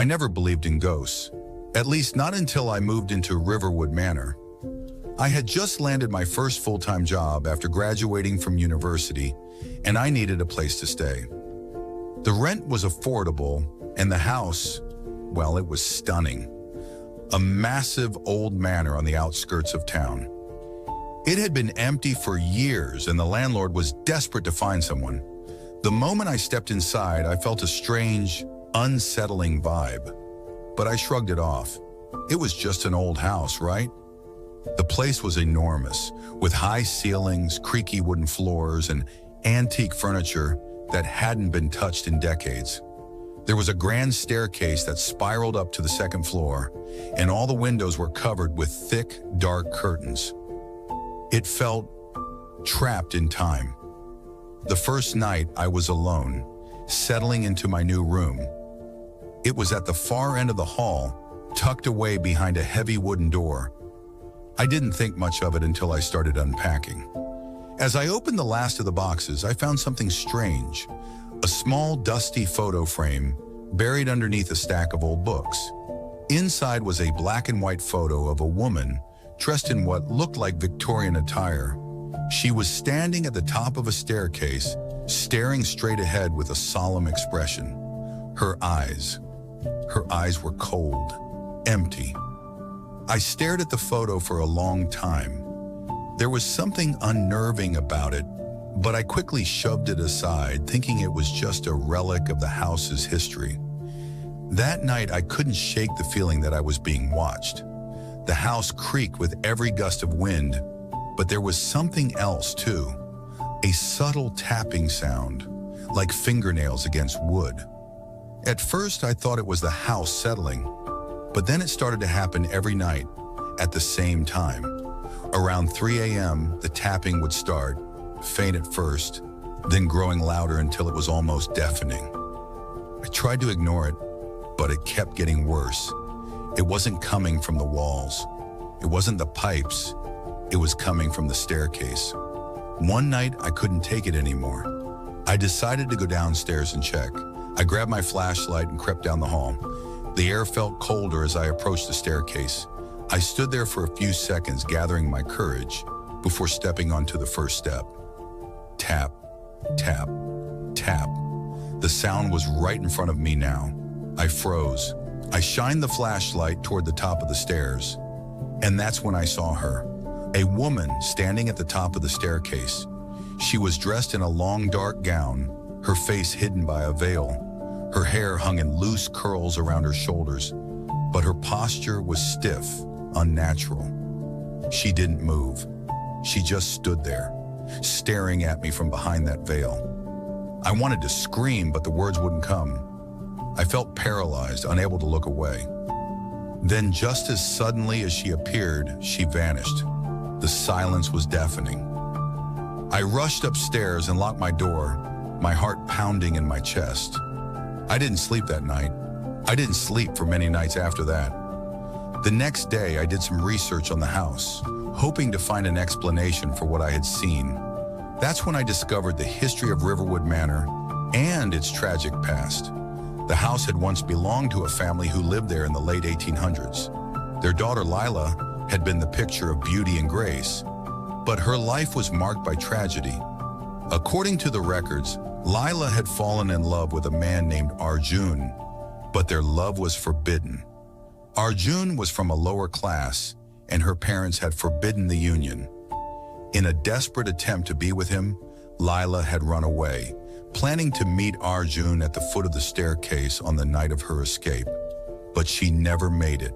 I never believed in ghosts, at least not until I moved into Riverwood Manor. I had just landed my first full-time job after graduating from university, and I needed a place to stay. The rent was affordable, and the house, well, it was stunning. A massive old manor on the outskirts of town. It had been empty for years, and the landlord was desperate to find someone. The moment I stepped inside, I felt a strange, unsettling vibe. But I shrugged it off. It was just an old house, right? The place was enormous, with high ceilings, creaky wooden floors, and antique furniture that hadn't been touched in decades. There was a grand staircase that spiraled up to the second floor, and all the windows were covered with thick, dark curtains. It felt trapped in time. The first night I was alone, settling into my new room. It was at the far end of the hall, tucked away behind a heavy wooden door. I didn't think much of it until I started unpacking. As I opened the last of the boxes, I found something strange. A small, dusty photo frame buried underneath a stack of old books. Inside was a black and white photo of a woman dressed in what looked like Victorian attire. She was standing at the top of a staircase, staring straight ahead with a solemn expression. Her eyes were cold, empty. I stared at the photo for a long time. There was something unnerving about it, but I quickly shoved it aside, thinking it was just a relic of the house's history. That night, I couldn't shake the feeling that I was being watched. The house creaked with every gust of wind, but there was something else too. A subtle tapping sound, like fingernails against wood. At first, I thought it was the house settling, but then it started to happen every night at the same time. Around 3 a.m., the tapping would start, faint at first, then growing louder until it was almost deafening. I tried to ignore it, but it kept getting worse. It wasn't coming from the walls. It wasn't the pipes. It was coming from the staircase. One night, I couldn't take it anymore. I decided to go downstairs and check. I grabbed my flashlight and crept down the hall. The air felt colder as I approached the staircase. I stood there for a few seconds, gathering my courage, before stepping onto the first step. Tap, tap, tap. The sound was right in front of me now. I froze. I shined the flashlight toward the top of the stairs, and that's when I saw her. A woman standing at the top of the staircase. She was dressed in a long dark gown, her face hidden by a veil. Her hair hung in loose curls around her shoulders, but her posture was stiff, unnatural. She didn't move. She just stood there, staring at me from behind that veil. I wanted to scream, but the words wouldn't come. I felt paralyzed, unable to look away. Then, just as suddenly as she appeared, she vanished. The silence was deafening. I rushed upstairs and locked my door, my heart pounding in my chest. I didn't sleep that night. I didn't sleep for many nights after that. The next day, I did some research on the house, hoping to find an explanation for what I had seen. That's when I discovered the history of Riverwood Manor and its tragic past. The house had once belonged to a family who lived there in the late 1800s. Their daughter Lila had been the picture of beauty and grace, but her life was marked by tragedy. According to the records, Lila had fallen in love with a man named Arjun, but their love was forbidden. Arjun was from a lower class, and her parents had forbidden the union. In a desperate attempt to be with him, Lila had run away, planning to meet Arjun at the foot of the staircase on the night of her escape. But she never made it.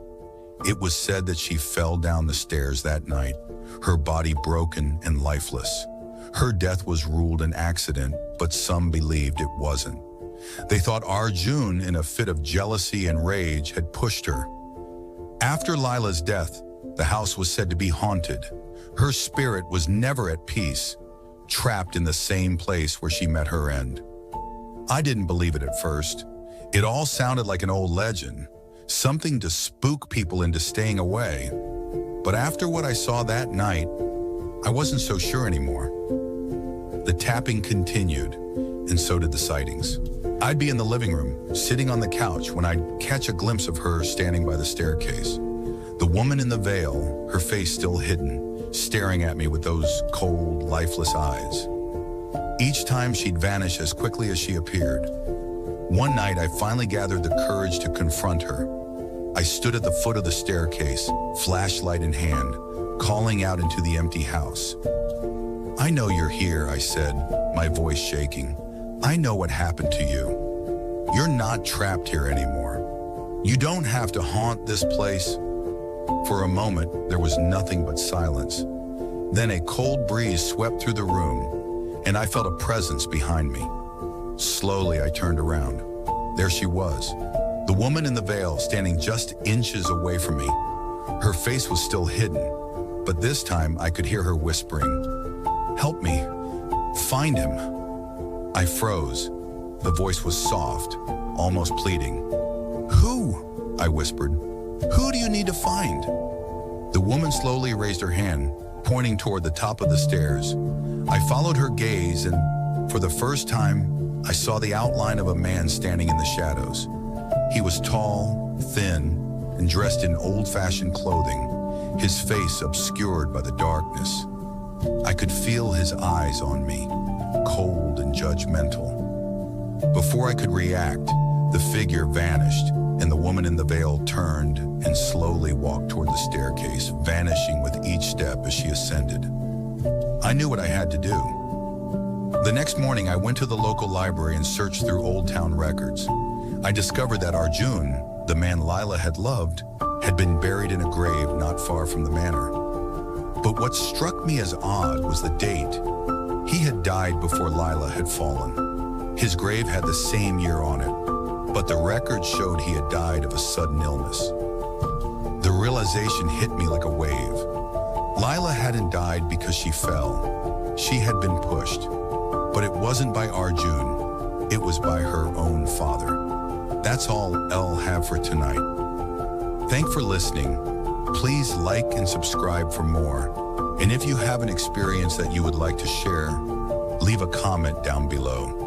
It was said that she fell down the stairs that night, her body broken and lifeless. Her death was ruled an accident, but some believed it wasn't. They thought Arjun, in a fit of jealousy and rage, had pushed her. After Lila's death, the house was said to be haunted. Her spirit was never at peace, trapped in the same place where she met her end. I didn't believe it at first. It all sounded like an old legend, something to spook people into staying away. But after what I saw that night, I wasn't so sure anymore. The tapping continued, and so did the sightings. I'd be in the living room, sitting on the couch, when I'd catch a glimpse of her standing by the staircase. The woman in the veil, her face still hidden, staring at me with those cold, lifeless eyes. Each time she'd vanish as quickly as she appeared. One night, I finally gathered the courage to confront her. I stood at the foot of the staircase, flashlight in hand, calling out into the empty house. "I know you're here," I said, my voice shaking. "I know what happened to you. You're not trapped here anymore. You don't have to haunt this place." For a moment, there was nothing but silence. Then a cold breeze swept through the room, and I felt a presence behind me. Slowly, I turned around. There she was, the woman in the veil, standing just inches away from me. Her face was still hidden, but this time I could hear her whispering, "Help me. Find him." I froze. The voice was soft, almost pleading. "Who?" I whispered. "Who do you need to find?" The woman slowly raised her hand, pointing toward the top of the stairs. I followed her gaze, and for the first time, I saw the outline of a man standing in the shadows. He was tall, thin, and dressed in old-fashioned clothing, his face obscured by the darkness. I could feel his eyes on me, cold and judgmental. Before I could react, the figure vanished, and the woman in the veil turned and slowly walked toward the staircase, vanishing with each step as she ascended. I knew what I had to do. The next morning, I went to the local library and searched through Old Town records. I discovered that Arjun, the man Lila had loved, had been buried in a grave not far from the manor. But what struck me as odd was the date. He had died before Lila had fallen. His grave had the same year on it, but the records showed he had died of a sudden illness. The realization hit me like a wave. Lila hadn't died because she fell. She had been pushed. But it wasn't by Arjun. It was by her own father. That's all I'll have for tonight. Thanks for listening. Please like and subscribe for more. And if you have an experience that you would like to share, leave a comment down below.